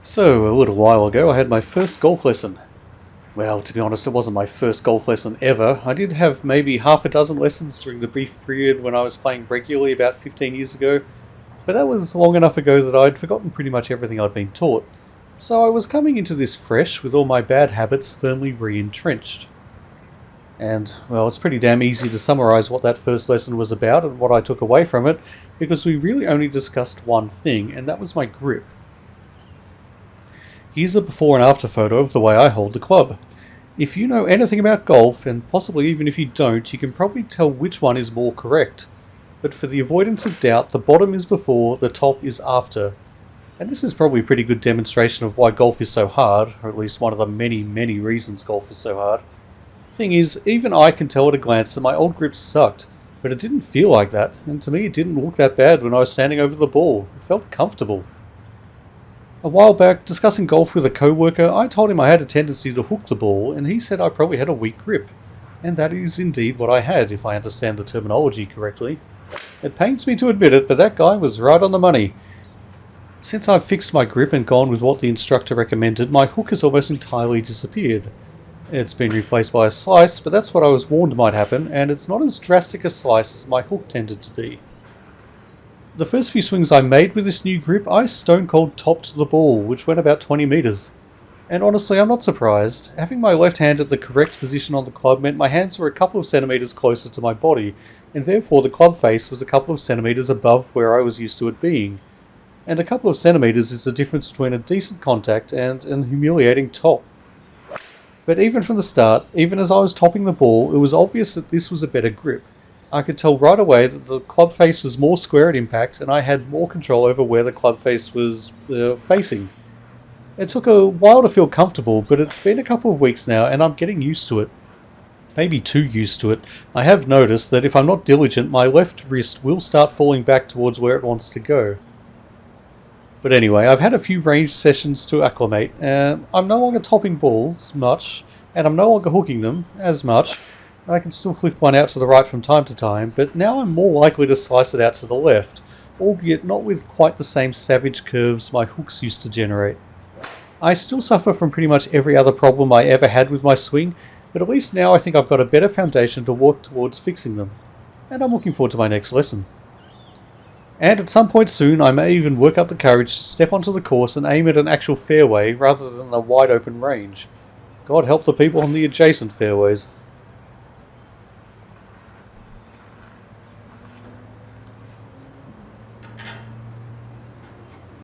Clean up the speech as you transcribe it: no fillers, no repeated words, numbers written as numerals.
So, a little while ago I had my first golf lesson. Well, to be honest, it wasn't my first golf lesson ever. I did have maybe half a dozen lessons during the brief period when I was playing regularly about 15 years ago, but that was long enough ago that I'd forgotten pretty much everything I'd been taught. So I was coming into this fresh with all my bad habits firmly re-entrenched. And, well, it's pretty damn easy to summarise what that first lesson was about and what I took away from it, because we really only discussed one thing, and that was my grip. Here's a before and after photo of the way I hold the club. If you know anything about golf, and possibly even if you don't, you can probably tell which one is more correct. But for the avoidance of doubt, the bottom is before, the top is after. And this is probably a pretty good demonstration of why golf is so hard, or at least one of the many, many reasons golf is so hard. Thing is, even I can tell at a glance that my old grip sucked, but it didn't feel like that, and to me it didn't look that bad when I was standing over the ball. It felt comfortable. A while back, discussing golf with a co-worker, I told him I had a tendency to hook the ball, and he said I probably had a weak grip. And that is indeed what I had, if I understand the terminology correctly. It pains me to admit it, but that guy was right on the money. Since I've fixed my grip and gone with what the instructor recommended, my hook has almost entirely disappeared. It's been replaced by a slice, but that's what I was warned might happen, and it's not as drastic a slice as my hook tended to be. The first few swings I made with this new grip, I stone cold topped the ball, which went about 20 metres. And honestly, I'm not surprised. Having my left hand at the correct position on the club meant my hands were a couple of centimetres closer to my body, and therefore the club face was a couple of centimetres above where I was used to it being. And a couple of centimetres is the difference between a decent contact and an humiliating top. But even from the start, even as I was topping the ball, it was obvious that this was a better grip. I could tell right away that the club face was more square at impact and I had more control over where the club face was facing. It took a while to feel comfortable, but it's been a couple of weeks now and I'm getting used to it. Maybe too used to it. I have noticed that if I'm not diligent, my left wrist will start falling back towards where it wants to go. But anyway, I've had a few range sessions to acclimate, and I'm no longer topping balls much, and I'm no longer hooking them as much. I can still flick one out to the right from time to time, but now I'm more likely to slice it out to the left, albeit not with quite the same savage curves my hooks used to generate. I still suffer from pretty much every other problem I ever had with my swing, but at least now I think I've got a better foundation to work towards fixing them, and I'm looking forward to my next lesson. And at some point soon I may even work up the courage to step onto the course and aim at an actual fairway rather than a wide open range. God help the people on the adjacent fairways.